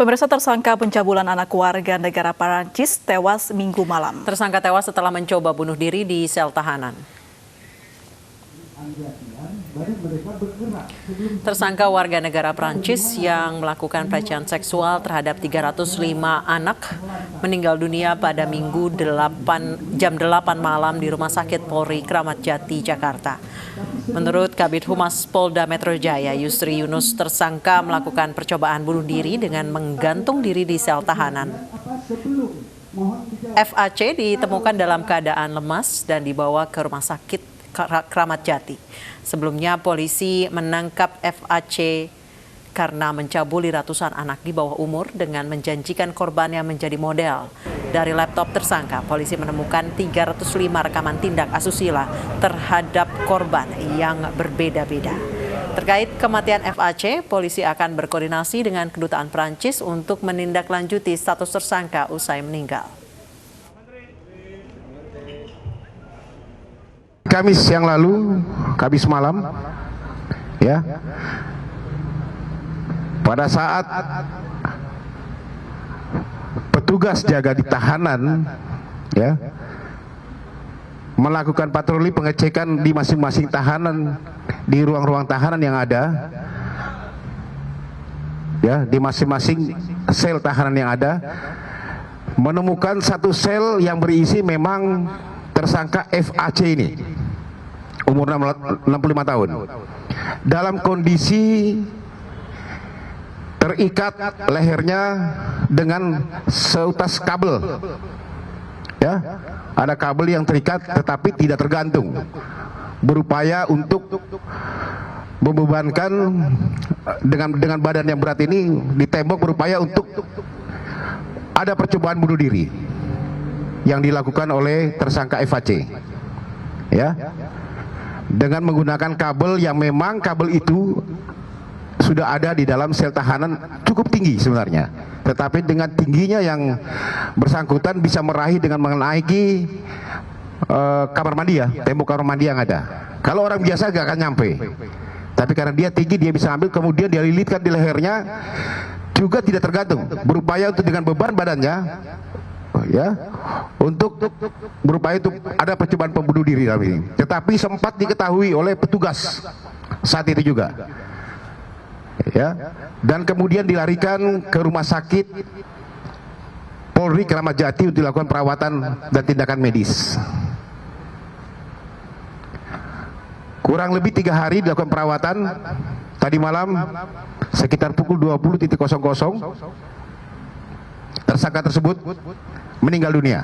Pemirsa, tersangka pencabulan anak warga negara Perancis tewas Minggu malam. Tersangka tewas setelah mencoba bunuh diri di sel tahanan. Tersangka warga negara Prancis yang melakukan pelecehan seksual terhadap 305 anak meninggal dunia pada Minggu jam 8 malam di Rumah Sakit Polri Kramat Jati, Jakarta. Menurut Kabid Humas Polda Metro Jaya, Yusri Yunus, tersangka melakukan percobaan bunuh diri dengan menggantung diri di sel tahanan. FAC ditemukan dalam keadaan lemas dan dibawa ke Rumah Sakit Kramat Jati. Sebelumnya polisi menangkap FAC karena mencabuli ratusan anak di bawah umur dengan menjanjikan korbannya menjadi model. Dari laptop tersangka, polisi menemukan 305 rekaman tindak asusila terhadap korban yang berbeda-beda. Terkait kematian FAC, polisi akan berkoordinasi dengan Kedutaan Prancis untuk menindaklanjuti status tersangka usai meninggal. Kamis yang lalu, Kamis malam, ya, pada saat petugas jaga di tahanan, ya, melakukan patroli pengecekan di masing-masing tahanan, di ruang-ruang tahanan yang ada, ya, di masing-masing sel tahanan yang ada, menemukan satu sel yang berisi memang tersangka FAC ini, umur 65 tahun, dalam kondisi terikat lehernya dengan seutas kabel, ya, ada kabel yang terikat tetapi tidak tergantung, berupaya untuk membebankan dengan badan yang berat ini di tembok, berupaya untuk ada percobaan bunuh diri yang dilakukan oleh tersangka FAC, ya, dengan menggunakan kabel yang memang kabel itu sudah ada di dalam sel tahanan cukup tinggi sebenarnya, tetapi dengan tingginya yang bersangkutan bisa meraih dengan menaiki kamar mandi, ya, tembok kamar mandi yang ada. Kalau orang biasa gak akan nyampe, tapi karena dia tinggi dia bisa ambil, kemudian dia lilitkan di lehernya, juga tidak tergantung, berupaya untuk dengan beban badannya, ya, untuk berupaya itu ada percobaan pembunuh diri dalam ini. Tetapi sempat diketahui oleh petugas saat itu juga, ya, dan kemudian dilarikan ke Rumah Sakit Polri Kramat Jati untuk dilakukan perawatan dan tindakan medis. Kurang lebih 3 hari dilakukan perawatan. Tadi malam sekitar pukul 20.00 tersangka tersebut meninggal dunia,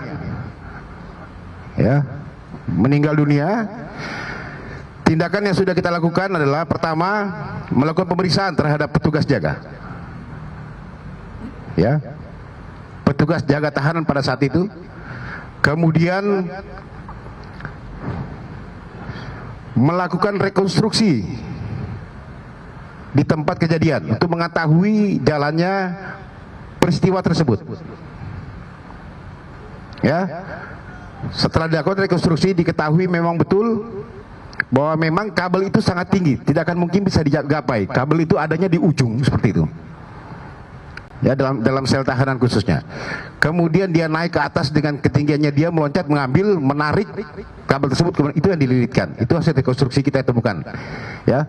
ya, meninggal dunia. Tindakan yang sudah kita lakukan adalah pertama melakukan pemeriksaan terhadap petugas jaga, ya, petugas jaga tahanan pada saat itu. Kemudian melakukan rekonstruksi di tempat kejadian untuk mengetahui jalannya peristiwa tersebut, ya. Setelah dilakukan rekonstruksi diketahui memang betul bahwa memang kabel itu sangat tinggi, tidak akan mungkin bisa digapai. Kabel itu adanya di ujung seperti itu, ya, dalam sel tahanan khususnya. Kemudian dia naik ke atas dengan ketinggiannya, dia meloncat, mengambil, menarik kabel tersebut, kemudian itu yang dililitkan. Itu hasil rekonstruksi kita temukan, ya.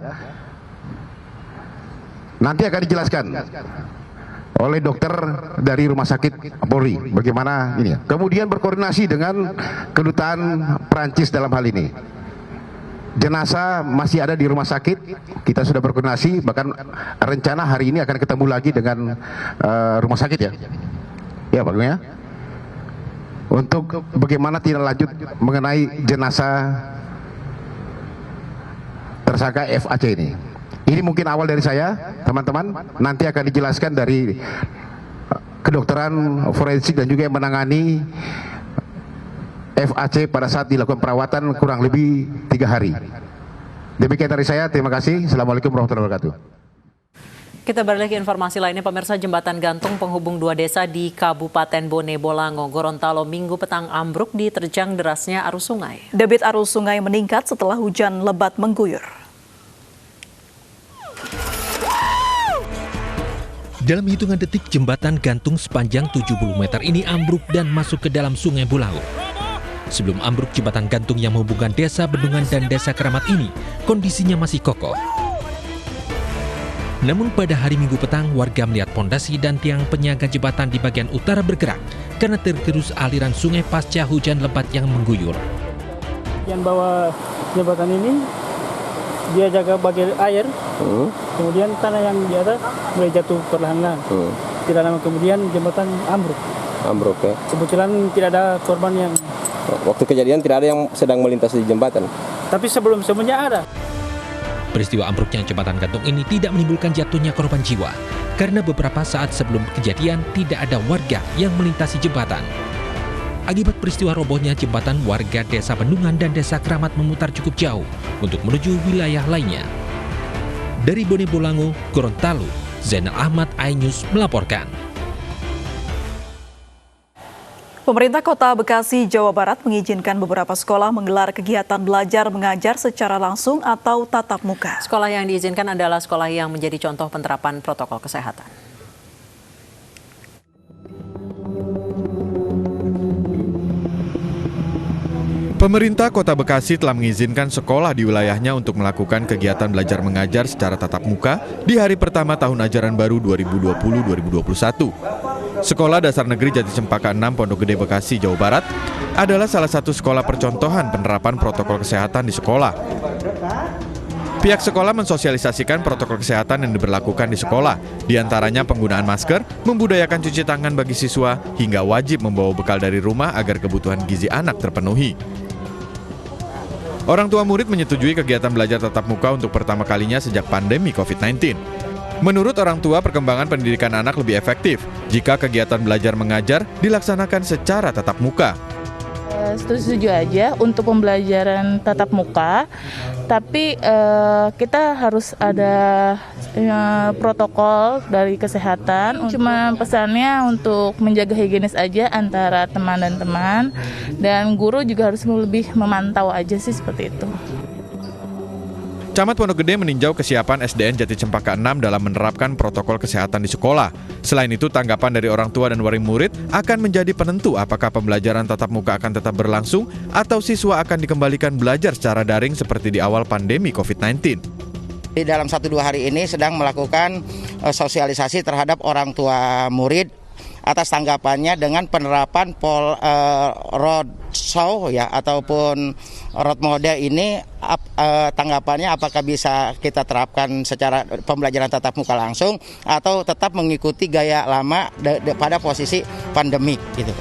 Nanti akan dijelaskan oleh dokter dari Rumah Sakit Polri bagaimana ini. Kemudian berkoordinasi dengan Kedutaan Prancis dalam hal ini. Jenazah masih ada di rumah sakit, kita sudah berkoordinasi, bahkan rencana hari ini akan ketemu lagi dengan rumah sakit, ya, ya, bagaimana untuk bagaimana tindak lanjut mengenai jenazah tersangka FAC ini. Ini mungkin awal dari saya, teman-teman. Nanti akan dijelaskan dari kedokteran forensik dan juga yang menangani FAC pada saat dilakukan perawatan kurang lebih 3 hari. Demikian dari saya, terima kasih. Assalamualaikum warahmatullahi wabarakatuh. Kita beralih ke informasi lainnya, pemirsa. Jembatan gantung penghubung 2 desa di Kabupaten Bone Bolango, Gorontalo, Minggu petang ambruk diterjang derasnya arus sungai. Debit arus sungai meningkat setelah hujan lebat mengguyur. Dalam hitungan detik, jembatan gantung sepanjang 70 meter ini ambruk dan masuk ke dalam Sungai Bulango. Sebelum ambruk, jembatan gantung yang menghubungkan Desa Bendungan dan Desa Keramat ini kondisinya masih kokoh. Namun pada hari Minggu petang, warga melihat pondasi dan tiang penyangga jembatan di bagian utara bergerak karena tergerus aliran sungai pasca hujan lebat yang mengguyur. Yang bawa jembatan ini, dia jaga bagian air, kemudian tanah yang di atas mulai jatuh perlahan-lahan. Tidak lama kemudian jembatan ambruk. Ambruk ya. Kebetulan tidak ada korban yang... Waktu kejadian tidak ada yang sedang melintas di jembatan. Tapi sebelumnya ada. Peristiwa ambruknya jembatan gantung ini tidak menimbulkan jatuhnya korban jiwa karena beberapa saat sebelum kejadian tidak ada warga yang melintasi jembatan. Akibat peristiwa robohnya jembatan, warga Desa Bendungan dan Desa Keramat memutar cukup jauh untuk menuju wilayah lainnya. Dari Bone Bolango, Gorontalo, Zainal Ahmad, iNews melaporkan. Pemerintah Kota Bekasi, Jawa Barat mengizinkan beberapa sekolah menggelar kegiatan belajar mengajar secara langsung atau tatap muka. Sekolah yang diizinkan adalah sekolah yang menjadi contoh penerapan protokol kesehatan. Pemerintah Kota Bekasi telah mengizinkan sekolah di wilayahnya untuk melakukan kegiatan belajar mengajar secara tatap muka di hari pertama tahun ajaran baru 2020-2021. Sekolah Dasar Negeri Jati Cempaka 6 Pondok Gede Bekasi, Jawa Barat adalah salah satu sekolah percontohan penerapan protokol kesehatan di sekolah. Pihak sekolah mensosialisasikan protokol kesehatan yang diberlakukan di sekolah, diantaranya penggunaan masker, membudayakan cuci tangan bagi siswa, hingga wajib membawa bekal dari rumah agar kebutuhan gizi anak terpenuhi. Orang tua murid menyetujui kegiatan belajar tatap muka untuk pertama kalinya sejak pandemi COVID-19. Menurut orang tua, perkembangan pendidikan anak lebih efektif jika kegiatan belajar mengajar dilaksanakan secara tatap muka. Setuju aja untuk pembelajaran tatap muka, tapi kita harus ada protokol dari kesehatan. Cuma pesannya untuk menjaga higienis aja antara teman dan teman, dan guru juga harus lebih memantau aja sih, seperti itu. Camat Pondok Gede meninjau kesiapan SDN Jati Cempaka 6 dalam menerapkan protokol kesehatan di sekolah. Selain itu, tanggapan dari orang tua dan wali murid akan menjadi penentu apakah pembelajaran tatap muka akan tetap berlangsung atau siswa akan dikembalikan belajar secara daring seperti di awal pandemi COVID-19. Di dalam 1-2 hari ini sedang melakukan sosialisasi terhadap orang tua murid atas tanggapannya dengan penerapan roadshow ya ataupun road model ini, tanggapannya apakah bisa kita terapkan secara pembelajaran tatap muka langsung atau tetap mengikuti gaya lama pada posisi pandemik gitu.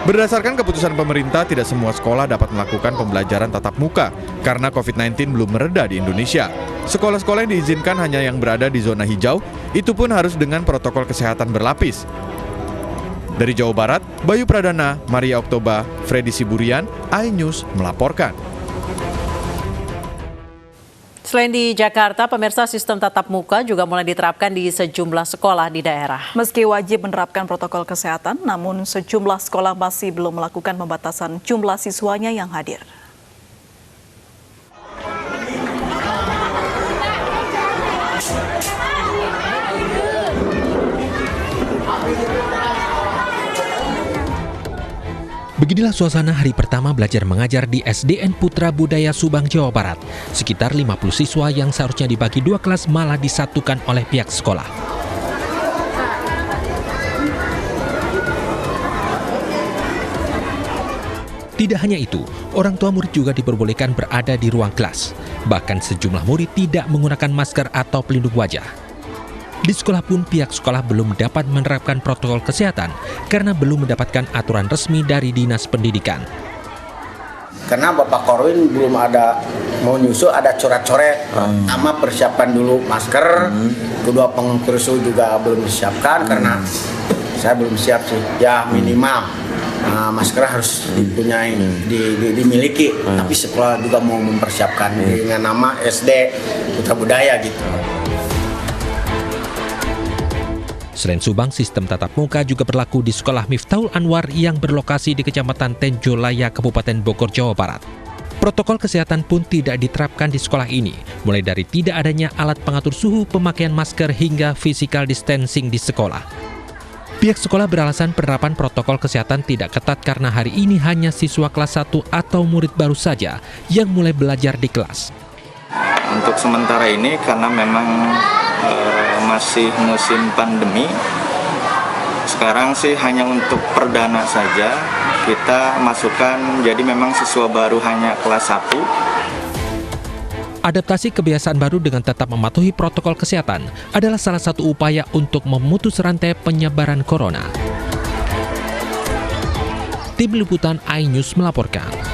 Berdasarkan keputusan pemerintah, tidak semua sekolah dapat melakukan pembelajaran tatap muka karena COVID-19 belum mereda di Indonesia. Sekolah-sekolah yang diizinkan hanya yang berada di zona hijau, itu pun harus dengan protokol kesehatan berlapis. Dari Jawa Barat, Bayu Pradana, Maria Oktoba, Freddy Siburian, iNews melaporkan. Selain di Jakarta, pemirsa, sistem tatap muka juga mulai diterapkan di sejumlah sekolah di daerah. Meski wajib menerapkan protokol kesehatan, namun sejumlah sekolah masih belum melakukan pembatasan jumlah siswanya yang hadir. Beginilah suasana hari pertama belajar mengajar di SDN Putra Budaya Subang, Jawa Barat. Sekitar 50 siswa yang seharusnya dibagi 2 kelas malah disatukan oleh pihak sekolah. Tidak hanya itu, orang tua murid juga diperbolehkan berada di ruang kelas. Bahkan sejumlah murid tidak menggunakan masker atau pelindung wajah. Di sekolah pun pihak sekolah belum dapat menerapkan protokol kesehatan karena belum mendapatkan aturan resmi dari Dinas Pendidikan. Karena Bapak Korwin belum ada mau nyusul, ada coret-coret, sama persiapan dulu masker, kedua pengurus juga belum disiapkan karena saya belum siap sih, ya minimal masker harus dipunyai, dimiliki, tapi sekolah juga mau mempersiapkan dengan nama SD Putra Budaya gitu. Selain Subang, sistem tatap muka juga berlaku di Sekolah Miftahul Anwar yang berlokasi di Kecamatan Tenjolaya, Kabupaten Bogor, Jawa Barat. Protokol kesehatan pun tidak diterapkan di sekolah ini, mulai dari tidak adanya alat pengatur suhu, pemakaian masker, hingga physical distancing di sekolah. Pihak sekolah beralasan penerapan protokol kesehatan tidak ketat karena hari ini hanya siswa kelas 1 atau murid baru saja yang mulai belajar di kelas. Untuk sementara ini karena memang masih musim pandemi, sekarang sih hanya untuk perdana saja kita masukkan, jadi memang siswa baru hanya kelas 1. Adaptasi kebiasaan baru dengan tetap mematuhi protokol kesehatan adalah salah satu upaya untuk memutus rantai penyebaran corona. Tim Liputan iNews melaporkan.